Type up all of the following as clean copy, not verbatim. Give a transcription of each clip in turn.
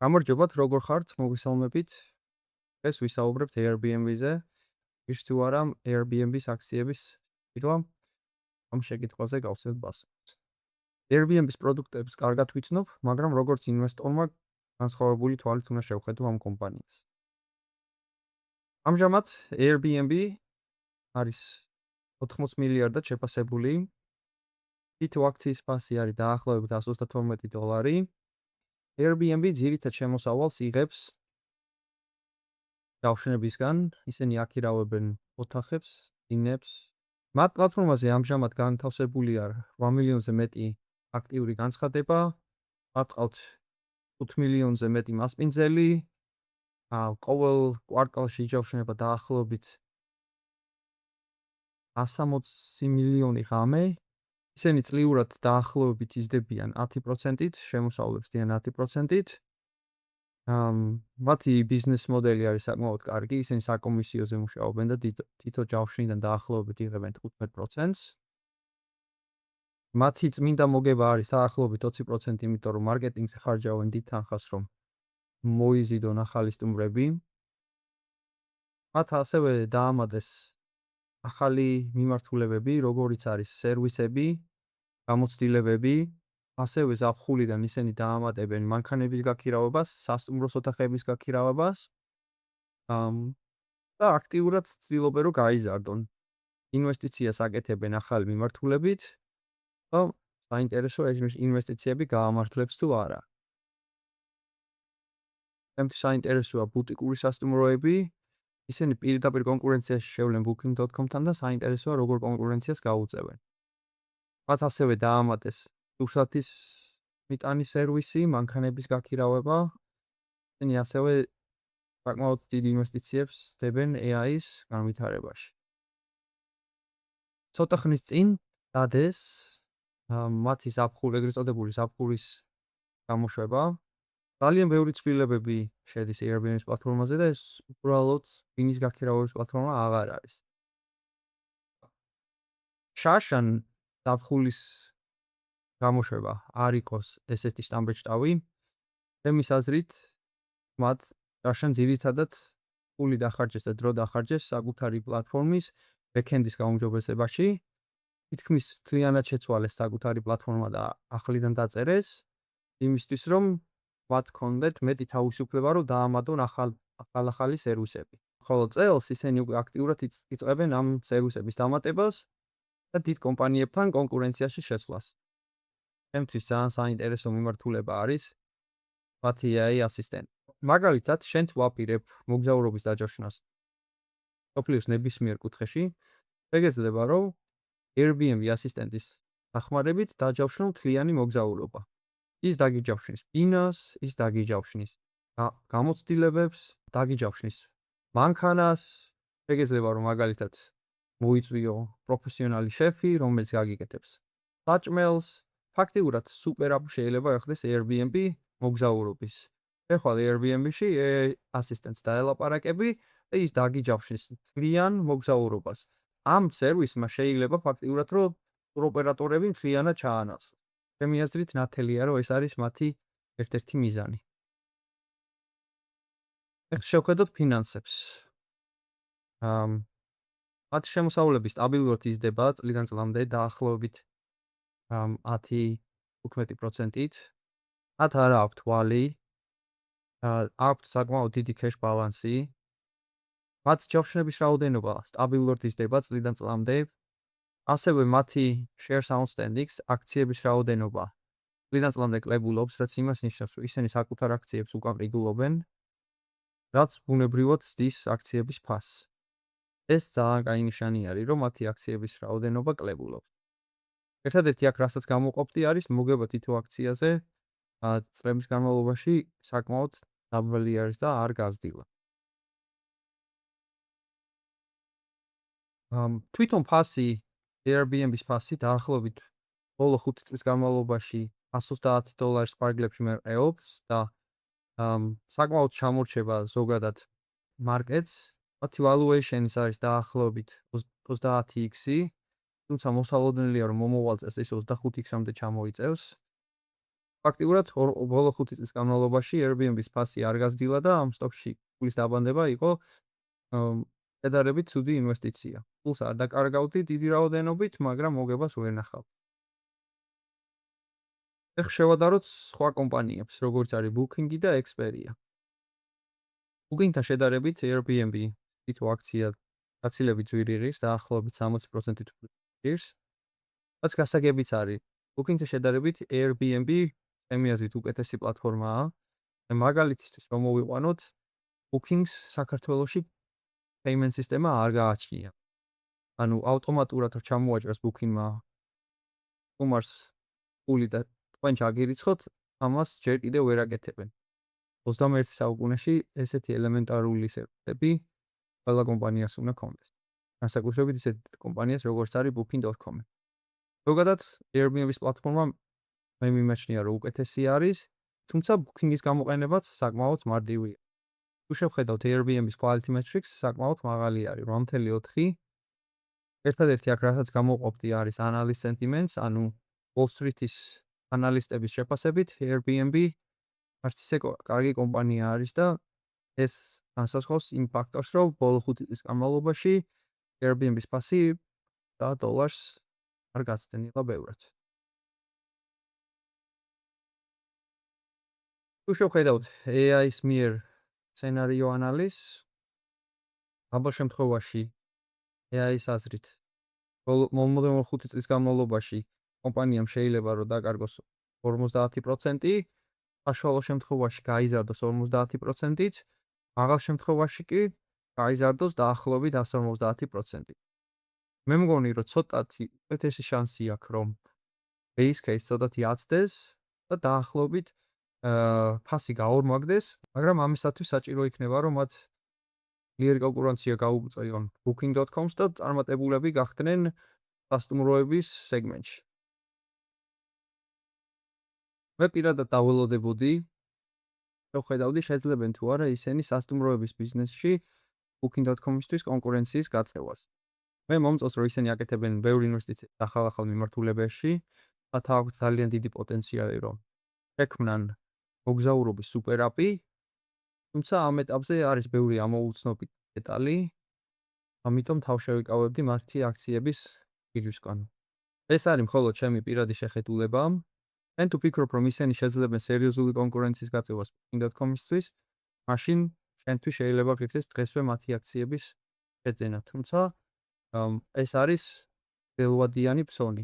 გამარჯობათ, როგორ ხართ? მოგესალმებით. ეს ვისაუბრებთ Airbnb-ზე. ის თუ არა Airbnb-ის აქციების პირველ ამ შეკითხვაზე გავცეთ პასუხს. Airbnb-ის პროდუქტებს კარგად ვიცნობ, მაგრამ როგორც ინვესტორმა განსხვავებული თვალით უნდა შევხედო ამ კომპანიას. ამჟამად Airbnb არის 80 მილიარდად შეფასებული. თითო აქციის ფასი არის დაახლოებით $132. Airbnb ძირითად შემოსავალს იღებს დავშნებისგან, ისინი აქირავებენ ოთახებს, წინებს. მათ პლატფორმაზე ამჟამად განთავსებულია 8 მილიონზე მეტი აქტიური განცხადება, მათ ყავთ 5 მილიონზე მეტი მასპინძელი, ყოველ კვარტალში იჯავშნება დაახლოებით 160 მილიონი ღამე. ისინი წლიურად დაახლოებით იზრდებიან 10%-ით, შემოსავლებს დიან 10%-ით. მათი ბიზნეს მოდელი არის საკმაოდ კარგი, ისინი საკომისიოზე მუშაობენ და თითო ჯავშნიდან დაახლოებით იღებენ 15%-ს. მათი წმინდა მოგება არის დაახლოებით 20%, იმიტომ რომ მარკეტინგზე ხარჯავენ დიდ თანხას, რომ მოიზიდონ ახალი სტუმრები. მათ ასევე დაამატეს ახალი მიმართულებები, როგორიც არის სერვისები, გამოცდილებები. ასევე ზაფხულიდან ისინი დაამატებენ მანქანების გაქირავებას, სასტუმროს ოთახების გაქირავებას. და აქტიურად ცდილობენ რომ გაიზარდონ. ინვესტიციას აკეთებენ ახალი მიმართულებით. და საინტერესო ეს ინვესტიციები გაამართლებს თუ არა. თუმცა საინტერესოა ბუტიკური სასტუმროები. ისინი პირდაპირ კონკურენციაში შევლენ Booking.com-თან და საინტერესოა როგორ კონკურენციას გაუწევენ. მათ ასევე დაამატეს უსათის მიტანის სერვისი, მანქანების გაქირავება. ისინი ასევე საკმაოდ დიდ ინვესტიციებს დებენ AI-ის განვითარებაში. ცოტა ხნის წინ დადეს მათი ზაფხული, ეგრეთ წოდებული ზაფხულის გამოშვება. ძალიან ბევრი ცვლილებები შედის Airbnb-ის პლატფორმაზე და ეს უბრალოდ ბინის გაქირავების პლატფორმა აღარ არის. შარშან ზაფხულის გამოშვება არ იყოს ესეთი შტამბეჭდავი. ჩემის აზრით, მათ შარშან ძირითადად ფული დახარჯეს და დრო დახარჯეს საკუთარი პლატფორმის ბექენდის გაუმჯობესებაში. თითქმის მთლიანად შეცვალეს საკუთარი პლატფორმა და ახლიდან დაწერეს, იმისთვის რომ მათ კონდეთ მეტი თავისუფლება, რომ დაამატონ ახალი სერვისები. ხოლო წელს ისინი უკვე აქტიურად იწყებენ ამ სერვისების დამატებას და დიდ კომპანიებთან კონკურენციაში შესვლას. ჩემთვის ძალიან საინტერესო მიმართულება არის მათი AI ასისტენტი. მაგალითად, შენ თუ ვაპირებ მოგზაურობის დაჯავშნას სოფლიოს ნებისმიერ კუთხეში, შეგეძლება რომ Airbnb ასისტენტის დახმარებით დაჯავშნო მთლიანი მოგზაურობა. ის დაგიჯავშნის ბინას, ის დაგიჯავშნის გამოცდილებებს, დაგიჯავშნის მანქანას, შეგეძლება რომ მაგალითად მოიწვიო პროფესიონალი შეფი, რომელიც გაგიკეთებს საჭმელს. ფაქტიურად სუპერ აპ შეიძლება ახდეს Airbnb მოგზაურობის. ეხლა Airbnb-ში ასისტენტს დაელაპარაკები და ის დაგიჯავშნის მთლიან მოგზაურობას. ამ სერვისმა შეიძლება ფაქტიურად რომ ტუროპერატორები მთლიანად ჩაანაცვლოს. ჩემი აზრით ნათელია რომ ეს არის მათი ერთ-ერთი მიზანი. ეხლა შევხედოთ ფინანსებს. მათი შემოსავლები სტაბილურად იზრდება წლიდან წლამდე დაახლოებით 10-15%-ით. მათ არ აქვთ ვალი, აქვთ საკმაოდ დიდი cash balance-ი. მათ ჯავშნების რაოდენობა სტაბილურად იზრდება წლიდან წლამდე. ასევე მათი shares outstanding-ს აქციების რაოდენობა წლიდან წლამდე კლებულობს, რაც იმას ნიშნავს, რომ ისინი საკუთარ აქციებს უკან ყიდულობენ, რაც ბუნებრივად ზრდის აქციების ფასს. ეს ძალიან კაი ნიშანი არის, რომ მათი აქციების რაოდენობა კლებულობს. ერთადერთი აქ რასაც გამოყოფდი არის მოგება თითო აქციაზე წლების განმავლობაში საკმაოდ დაბალი არის და არ გაზრდილა. თვითონ ფასი Airbnb-ის ფასი დაახლოებით ბოლო 5 წლის განმავლობაში $130 პარგლებში მერყეობს და საკმაოდ ჩამორჩება ზოგადად მარკეტს. მათი valuation-ის არის დაახლოებით 30x-ი, თუმცა მოსალოდნელია რომ მომავალ წელს ეს 25x-მდე ჩამოიწევს. ფაქტიურად ბოლო 5 წლის განმავლობაში Airbnb-ს ფასი არ გაზრდილა და ამ სტოკში ფულის დაბანდება იყო შედარებით ცუდი ინვესტიცია. ფულს არ დაკარგავდი დიდი რაოდენობით, მაგრამ მოგებას ვერ ნახავ. ეხლა შევადაროთ სხვა კომპანიებს, როგორც არის Booking და Expedia. Booking-თან შედარებით Airbnb თვითო აქცია გაცილებით ძვირი ღირს, დაახლოებით 60%-ით უფრო ღირს. რაც გასაგებიც არის. Booking-თან შედარებით Airbnb ჩემი აზრით უკეთესი პლატფორმაა. მაგალითისთვის რომ მოვიყვანოთ, Booking-ს საქართველოში payment სისტემა არ გააჩნია. ანუ ავტომატურად რო ჩამოაჭრას Booking-მა სტუმარს ფული და თქვენ ჩაგირიცხოთ, ამას ჯერ კიდევ ვერ აკეთებენ. 21 საუკუნეში ესეთი ელემენტარული სერვისები ყველა კომპანიას უნდა ქონდეს. განსაკუთრებით ისეთ კომპანიას როგორც არის Booking.com. ზოგადად Airbnb-ის პლატფორმა მე მიმაჩნია რომ უკეთესი არის, თუმცა Booking-ის გამოყენებაც საკმაოდ მარტივია. თუ შევხედავთ Airbnb-ის quality metrics, საკმაოდ მაღალი არის, 8.4. ერთადერთი აქ რასაც გამოყოფდი არის analyst sentiments, ანუ Wall Street-ის ანალისტების შეფასებით Airbnb არც ისე კარგი კომპანია არის და ეს განსაზღვრავს იმ ფაქტორს, რომ ბოლო 5 წლის განმავლობაში Airbnb-ის ფასი $1 არ გაცდენილა ბევრად. თუ შევხედავთ AI-ის მიერ სცენარიო ანალიზს, ამავე შემთხვევაში AI-ის აზრით მომდევნო 5 წლის განმავლობაში კომპანიამ შეიძლება რომ დაკარგოს 50%, საშუალო შემთხვევაში გაიზარდოს 50%-ით, მაღალ შემთხვევაში კი გაიზარდოს დაახლოებით 150%. მე მგონი რომ ცოტათი უკეთესი შანსი აქვს რომ base case ცოტათი აცდეს და დაახლოებით ფასი გაორმაგდეს, მაგრამ ამისათვის საჭირო იქნება რომ მათ ძლიერი კონკურენცია გაუწიონ Booking.com-ს და წარმატებულები გახდნენ სასტუმროების სეგმენტში. მე პირადად დაველოდებოდი, შევხედავდი შეძლებენ თუ არა ისინი სასტუმროების ბიზნესში Booking.com-ისთვის კონკურენციის გაწევას. მე მომწონს რომ ისინი აკეთებენ ბევრი ინვესტიციას ახალ მიმართულებებში, მათ აქვს ძალიან დიდი პოტენციალი რომ შექმნან მოგზაურობის სუპერ აპი, თუმცა ამ ეტაპზე არის ბევრი ამოუცნობი დეტალი, ამიტომ თავ შევიკავებდი მათი აქციების პირისგან. ეს არის მხოლოდ ჩემი პირადი შეხედულება. Ან თუ ფიქრობ რომ ისინი შეძლებენ სერიოზული კონკურენციის გაწევას Booking.com-ისთვის, მაშინ შენთვის შეიძლება გიქცეს დღესვე მათი აქციების შეძენა, თუმცა ეს არის დელვადიანი ფსონი.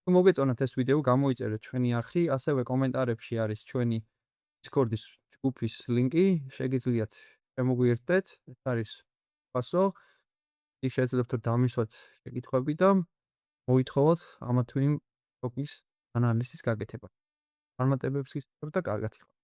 თუ მოგეწონათ ეს ვიდეო, გამოიწერეთ ჩვენი არხი, ასევე კომენტარებში არის ჩვენი Discord-ის ჯგუფის ლინკი, შეგიძლიათ შემოგვიერთდეთ, ეს არის ფასო, იქ შეძლებთ რომ დამისვათ შეკითხვები და მოითხოვოთ ამა თუ იმ ტოპის ანალიზის გაკეთება. წარმატებებს გისურვებთ და კარგად იყავით.